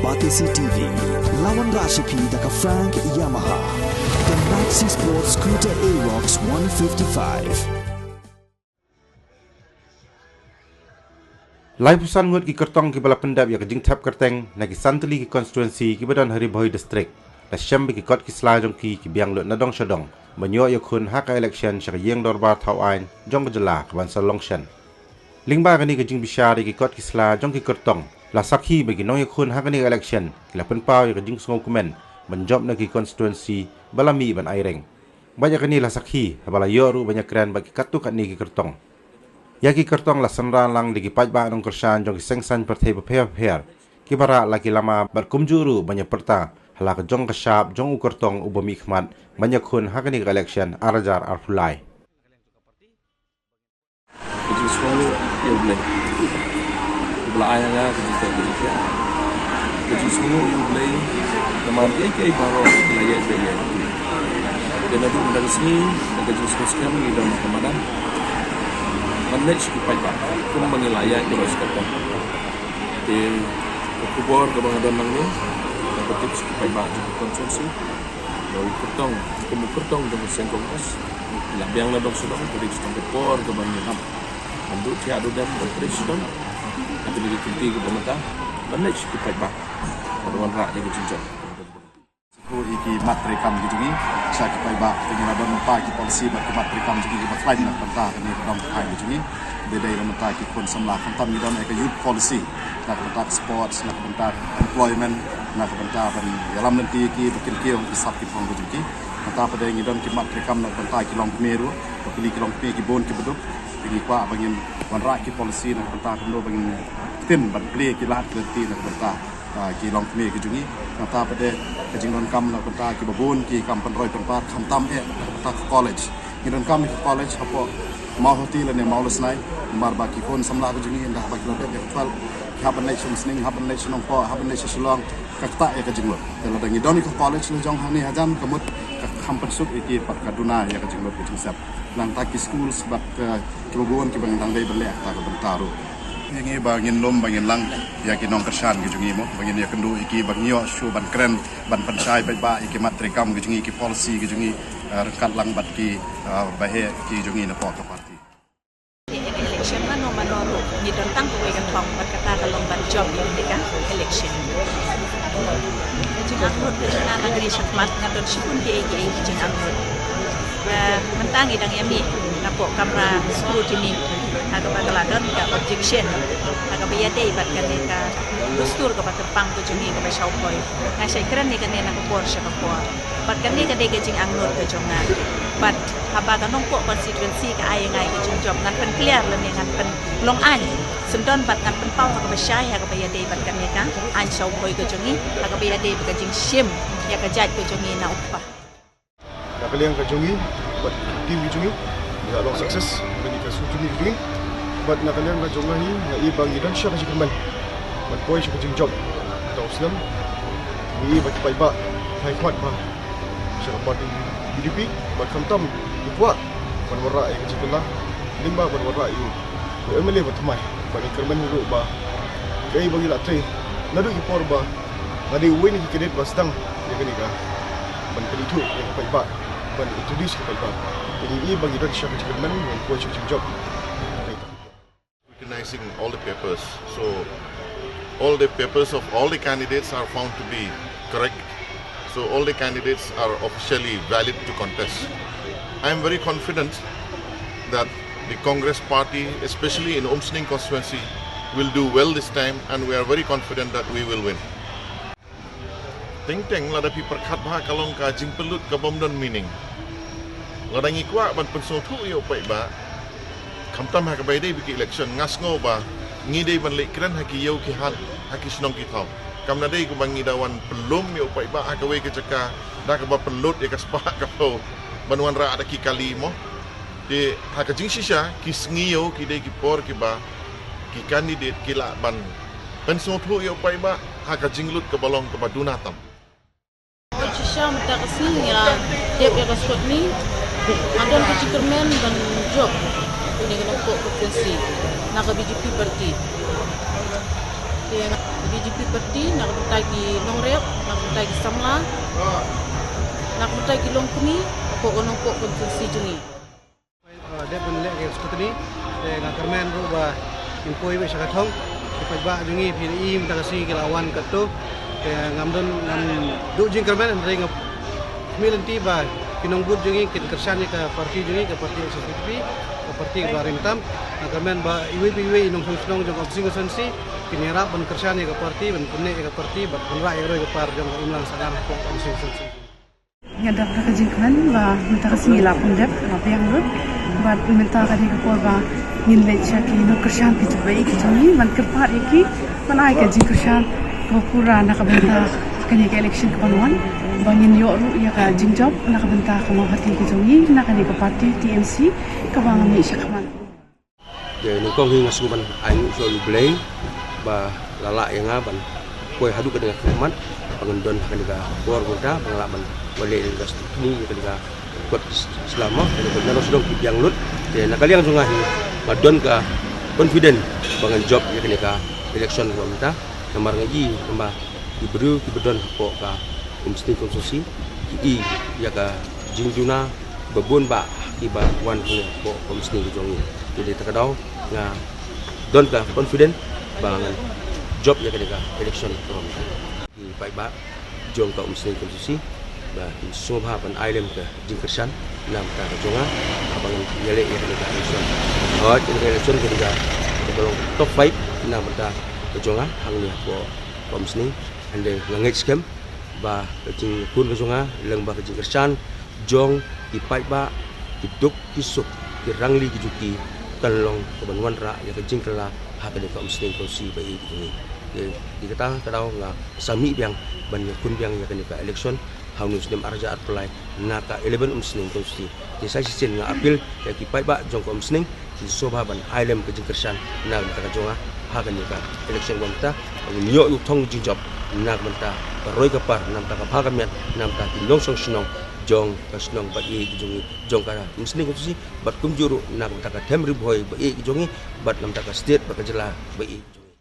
Batisi TV, lawan Rashipi daka Frank Yamaha, dan Maxi Sports Scooter Aerox 155. Lai pusan ngut ki kertong ki bala pendap ya kejing tap kerteng na ki santali ki konstituensi ki badan hari boy district la syambi ki kot ki slajong ki biang lut nadong syadong menyo ya kun hak election syar yeng dorbar thau ain jong gejala ke bansa longshan lingba kani kejing bisyari ki kot ki slajong ki kertong la sakhi bagi nong ya kun hak ni election ki la penpau ya kejing sngau kumen menjob na ki konstituensi bala mi ban aireng banyak kani la sakhi bala yoru banyak keren bagi katu kat ni ki kertong Yaki kertong la senran lang di kipat ba nong kersan jong sengsan perthai beper ki bara lagi lama berkumjuru banyak perta hala ke jong kesap jong u kertong u bami khmat banyak khun hakani election arajar arfulai Keju semua ya boleh belah ayahnya keju terbuka keju semua ya boleh teman dia baru layak dia dan ada dari sini keju semua sekarang di dalam Ramadan manage kipai ba kung mangilaya ko sa kapo te kubor ka mga danang ni dapat kipai ba konsensi do kurtong kumurtong do sen kongres labiang na dog sudong pwede sa kubor ka mga ham ando ti ado dan president at dili ko pamata manage kipai ba kaduan ra ni jinjot ko iki matrikam gitu ni sa kipai ba dengan ada nampak ki polisi ber matrikam jadi ki batlai na tentang ni dom kai gitu ni beda dengan nampak ki kon samla kantam ni don ek youth policy na tentang sports na tentang employment na tentang ban dalam nanti ki bikin ki on isap ki pong gitu ki tentang pada ni don ki matrikam na tentang ki long meru pilih ki long ki bon ki beduk pergi kwa bangin wan ra ki policy na tentang kendo bangin tim ban play ki lat kerti na tentang ki long kme ki jungi nata pada kejing don kam na kota ki babun ki kam penroi tempat kam tam kota college ki don kam ki college hapo mau hotel ne mau lesnai mar ba ki kon samla ki jungi ndah ba ki lobe ya twal haban nation sning haban nation ko haban nation shillong kakta ya kejing lo tela dangi don ki college lo jong hani hajan kemut kam pensuk ki pat kaduna ya kejing lo ki sap nang ta ki school sebab ki babun ki bang dai belek ta ka bentaru ini bangin lom bangin lang ya ki nong kersan ki jungi mo bangin ya kendu iki bangio shu ban kren ban pansai ba iki matrikam ki jungi ki policy ki jungi rekat lang bat ki bahe ki jungi na po parti election mano ni don tang ko kan pang kata kalong ban job ni kan election jing aku na negeri syakmat ngadon sipun ki jing aku mentangi dang yami napo kamera scrutiny aga bagaladon ka objection aga bayade bat kan ka dustur ka patepang to jungi ka basau boy na sai kran ni kan na ko porsche ka po bat kan ni ka de jing angnur ka jonga bat haba ka nong po constituency ka ay ngai ka jing job ngan pen clear le ni ngan pen long an sendon bat ngan pen pau ka basai aga bayade bat kan ni ka an sau boy ka jungi aga bayade ka jing shim ya ka jaj ka jungi na uppa nak kalian ka jungi bat tim ki jungi ya long success bagi ka su jungi jungi bat nak kalian ka jungi na ibang idan siya ka jingman bat boy siya ka jing job ta uslam ni bat pai ba hai khwat ba siya ka bat UDP bat kamtam buat ban wara ai ka jingla limba ban wara yu emele bat mai bagi kerman ru ba kai bagi la tre nadu ki por ba ngadi win ki kedet bastang ya kani ka ban kalitu ya pai ba ban introduce ka pai ba jadi bagi dan siya ka jingman ban boy siya ka jing job recognizing all the papers. So all the papers of all the candidates are found to be correct. So all the candidates are officially valid to contest. I am very confident that the Congress party, especially in Umsning constituency, will do well this time, and we are very confident that we will win. Teng lada pi perkat bah kalong ka jing pelut ka bomdon meaning. Lada ngikwa ban pensong thu yo pai ba. Kamtam ha ka bai dei biki election ngasngo ba ngi dei ban lek kran ha ki yo ki hat ha ki snong ki thau kam na dei ku bangi dawan pelum yo pai ba ha ka we ke caka da ka ba pelut ya ka spa ka po banwan ra ada ki kali mo de ha ka jing shisha ki sngi yo ki dei ki por ki ba ki candidate ki la ban pensong thu yo pai ba ha ka jing lut ka balong ka ba dunatam shisha mata kasni ya dia ya kasut ni adon ka chikermen dan job ini kena pok provinsi nak BJP parti. Dia BJP parti nak betagi Longrep, nak betagi Samla, nak betagi Longkuni, pokok konstitusi jungi. Dia penilai ke seperti ini, dengan kermen rubah impoi be sakatong, pajak jungi PDI minta kasih ke lawan ketu, ngamdon ngam duk jing kermen dari ngap milen tiba, pinongbut jungi ke kersan ke parti jungi ke parti SSP, ke parti Barintam, kermen ba iwi inong sunong jong konstitusi, kinirap ban kersan ke parti, ban punne ke parti, ban penrai roi ke par jong imlang sadam konstitusi. Ngadap na kajingkan ba minta kasih lapon dep apa yang lut bat minta kadi ke ba ngin lecha ki no kersan pitu bai ki tuni man kerpat iki man ai kajing kersan ko pura na kabenta kani ke election ke panwan bangin yo ru ya ka jingjob na kabenta ko ma hati ki tuni na kani ke parti TMC ka bang mi syakman je no kong hinga suban ai so lu blay ba lala yang aban koi hadu ke dengan khidmat pengendon kani ka bor gonta pengalaman boleh gas ni ketika buat selama ketika naro sedang yang lut dan nakali yang sungai madon ka confident bangan job ya ketika election pemerintah nomor ngaji nomor diberi kibedon ko ka umsti konstitusi ki ya ka jingjuna babon ba iba wan ko umsti jongi jadi takadau nga don ka confident bangan job ya ketika election pemerintah di pai ba jong ka umsti konstitusi di semua pan island ke jingkersan nam ta jonga abang yele ya ke election hot in election ketika belum top 5 nam ta jonga hangnya ko komsni ande ngangit scam ba jing kun ke jonga leng ba jingkersan jong di pai ba duk kisuk di rangli ki juki kalong kebanwan ra ya ke jingkela ha ke komsni konsi bai ini di kata tadau nga sami biang ban kun biang ya ke election haunus dem arja apply naka 11 umsning konsti di sai sin nga apil ya kipai ba jong umsning di soba ban island ke jingkersan na ka jonga ha kan ka election wanta nyo yu thong jingjop na menta roi ka par nam ta ka phagamiat nam ta ti long song snong jong ka snong ba i jongi jong ka umsning konsti bat kum juru na ta ka them riboy ba i jongi bat nam ta ka state ba ka jela ba i jongi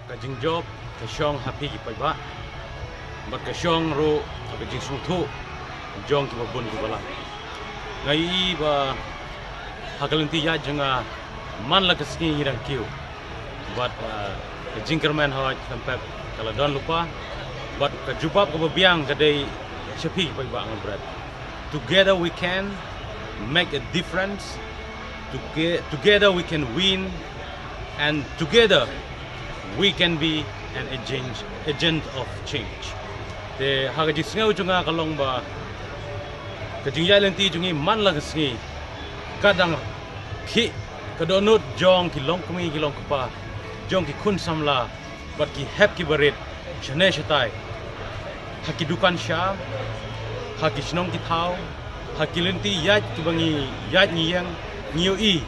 ka jingjop ka shong happy kipai ba bat ka shong ro ka jing sung thu jong ki babon ki bala ngai ba hakalenti ya janga man la kasni hirang kiu but ka jingkerman ha sampai kala don lupa but ka jubab ka biang kadai chapi pai ba ang brad together we can make a difference together we can win and together we can be an agent of change de haga jisngau junga kalong ba kajingya lenti jungi man la kasni kadang ki kadonut jong ki long kumi ki long kapa jong ki kun samla bat ki hep ki barit chane shatai haki dukan sha haki snong ki thau haki lenti yat ki bangi yat ni yang niu i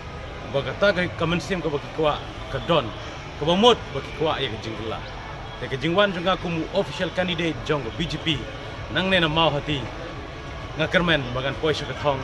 bagata ka kamensim ka baki kwa kadon ka bamot baki kwa ya jingla de jingwan junga kumu official candidate jong BJP nang ne na mau hati ngakermen bagan poisa ka thong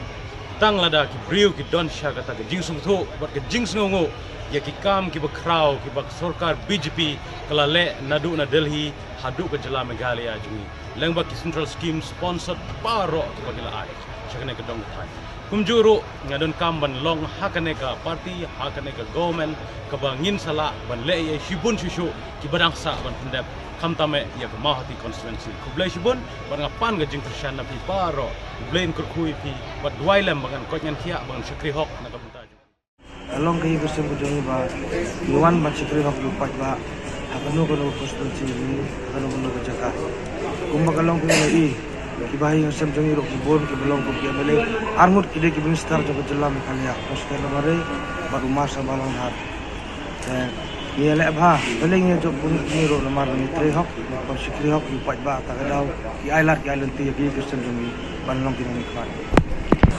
tang lada ki briu ki don sha ka ta jing sung tho bat ka jing sung ngo ya ki kam ki bakrau ki bak sarkar BJP kala le nadu na Delhi hadu ka jela Meghalaya jungi leng bak ki central scheme sponsored paro ki bagila ai chakane ka dong thai kumjuru ngadon kam ban long hakane ka party hakane ka government ka bangin sala ban le ye shibun shishu ki badang sa ban pendep kamtame ya ka mahati constituency kublai shibun ban ngapan ga jing persyan na pi paro blain kurkhui pi bat duailem bangan kotnyan khia ban shakri hok na ka bunta along kai gusem ko jongi ba yuan ban shakri hok lupat ba hakano ko constituency ni hakano ko jaga kumba kalong ko ni ki bahi ngasem jongi rok bon ki belong ko ki amele armut ki de ki minister jo jela Meghalaya poster mare baru masa balong har ye le bha beling ye jo pun ni ro namar ni tre hok ko shikri hok ki pat ba ta gadau ki ailat ki island ti ki gusem jongi balong ki ni khat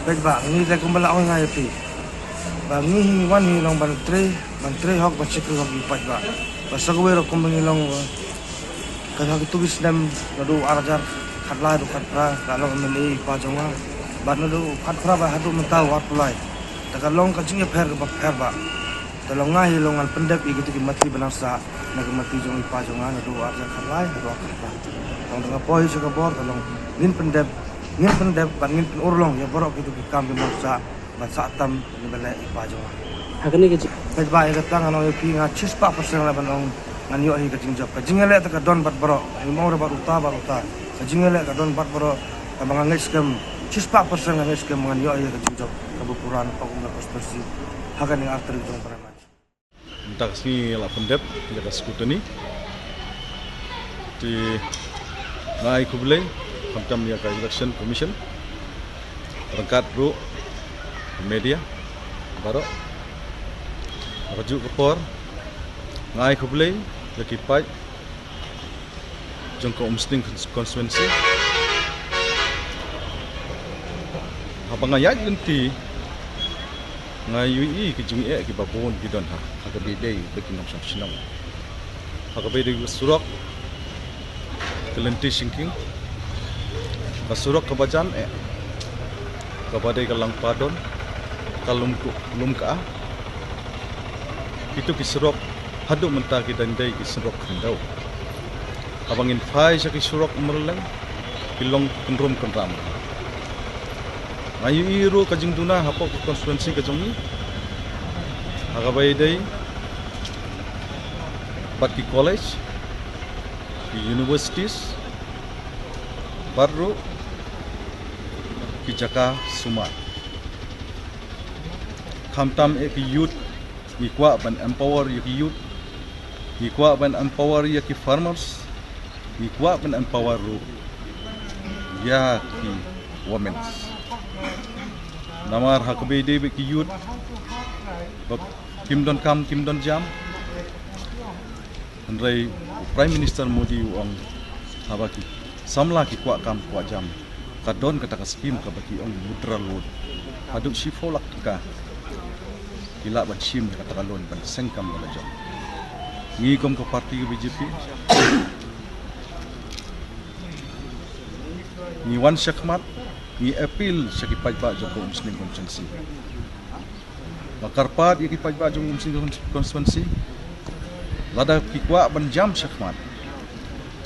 bet ba ni te kumbala oi ngai pi ba ni wan ni long ban tre hok ba shikri hok ki pat ba basagwe ro kumbangi long kada ki tubis nam nadu arajar khatla du khatra kalau meli pa jonga ban du khatra ba hadu mentau wat pulai ta long ka jinge pher ba tolong ngai longan pendep gitu ki mati benangsa nak mati jong ipa jongan do arja khalai do akha tong tengah poi suka bor tolong ngin pendep bangin pen urlong ya borok gitu ki kam benangsa ba satam ni bala ipa jongan hakani ke pet ba ya tang ano pi nga 6% la banong ngan yo hi ka jingjap ka jingele ta ka don bat borok ni mau ba uta ka jingele ka don bat borok ka bangang skam 6% ngan skam ngan yo hi ka jingjap ka bupuran pa ko na konstitusi hakani arteri jong para Entah sini lah pendep jaga skutani di ngai kubelai kamtam ya ka election commission rangkat ru media baru rujuk kepor ngai kubelai lagi pai jongko musting constituency apa ngayat nanti ngayu ke jungi ke babon gidon ha aga bedai bekin nam sinam aga bedai surok kelenti sinking ka surok kabajan ka badai kalang padon kalum lumka itu ki surok hadu mentah ki dandai ki surok khandau abangin phai sa ki surok umrlang kilong kenrum kenram ngayu iru kajing tuna hapok konstituensi kajongi agabai dai baki college universities baru kijaka suma kamtam ek youth ikwa ban empower youth ikwa ban empower ki farmers ikwa ban empower ya ki women namar hakabe de ki youth kim don jam andrai prime minister modi ong habaki samla ki kwa kam kwa jam kadon kata ka skim ka baki ong mudra lod aduk sifolak ka kila ban sim kata kalon ban sengkam bala jam ngi kom ko parti BJP ni wan syakmat ni appeal saki pajba joko muslim konstituensi makarpat iki pajba joko muslim konstituensi lada kikwa ban jam syakmat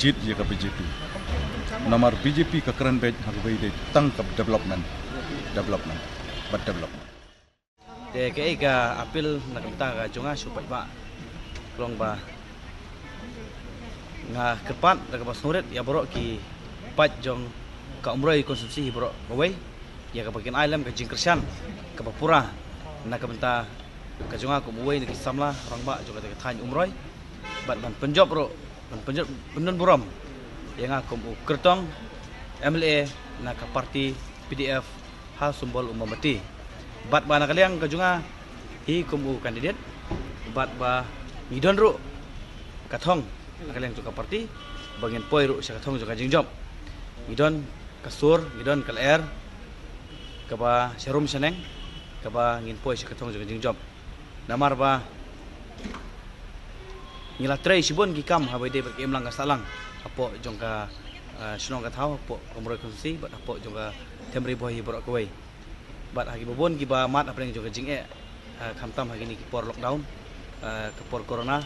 jit ye ka BJP namar BJP ka keren bed hagai de tangkap development but development de ke ga appeal nak minta ga jonga supaya ba long ba nga kepat daga pasnuret ya borok ki pat jong ka umroi konsumsi borok kawai ya ka bagian alam ka jingkersan ka papura nak minta ka jonga ko muwai ni samla orang ba juga ka than umroi bat ban penjob ro ban penjob penun buram yang aku kertong MLA nak parti PDF hal simbol umamati bat ba nak liang ka jonga hi kumu kandidat bat ba midon ro kathong nak liang juga parti bagian poi ro sa kathong juga jingjob midon kasur midon kal kaba serum seneng kaba ngin poi sa kathong juga jingjob namar ba ngila tray sibon ki kam habai de berkem lang kasalang apo jongka sunong ka thau apo umroi konstitusi bat apo jongka temri boy borok kawai bat hagi bobon ki ba mat apa yang jongka jinge khamtam hagi ni ki por lockdown ke por corona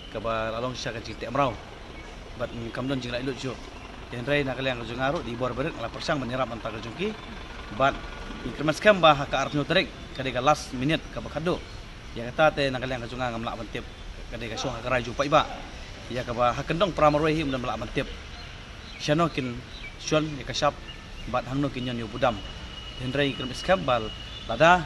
ke ba lalong sya ka jingte amrau bat kamdon jingla ilut jo den rai nak liang jongaru di bor beret ala persang menyerap antar jongki bat increment scam ba ka arep nyotrek kadeka last minute ka bakado ya kata te nak liang jonga ngamlak bantip kadeka so ka rai jumpa iba ya ka ba hakendong pramaroi him dan melak bantip syano kin syon ya kasap bat hangno kin nyon budam den rai increment scam bal lada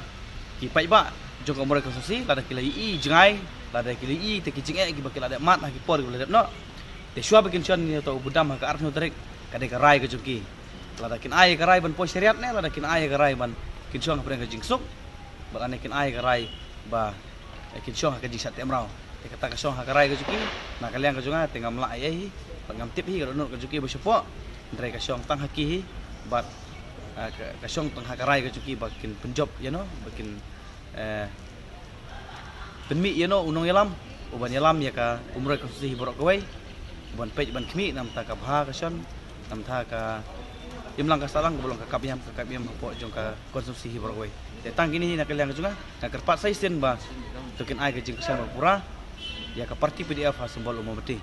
ki pai ba jong umroi konstitusi lada kilai jengai lada kilai te kijing ki bakil ada mat ki por ki no te shua bikin syon ni to budam ka arep nyotrek kadeka rai ka jumki lada kin ai ka rai ban po syariat ne lada kin ai ka rai ban kin syong ka preng ka jingsuk bat ane kin ai ka rai ba kin syong ka jisat emrau te kata ka syong ka rai ka juki na kalian ka junga te ngam la ai pangam tip hi ka no ka juki ba sepo ndrai ka syong tang haki hi bat ka syong tang ka rai ka juki ba kin penjob ya no bakin penmi ya no unong yalam uban yalam ya ka umroi konstitusi borok kawai uban pej ban khmi nam ta ka bha ka syong nam ta ka imlang ka salang bolong ka kapiam apo jong ka konstitusi borok kawai Datang gini nak kalian juga nak kerpat saya sen ba token ai ke jing kesan pura ya ke parti PDF ha sembal umum beti.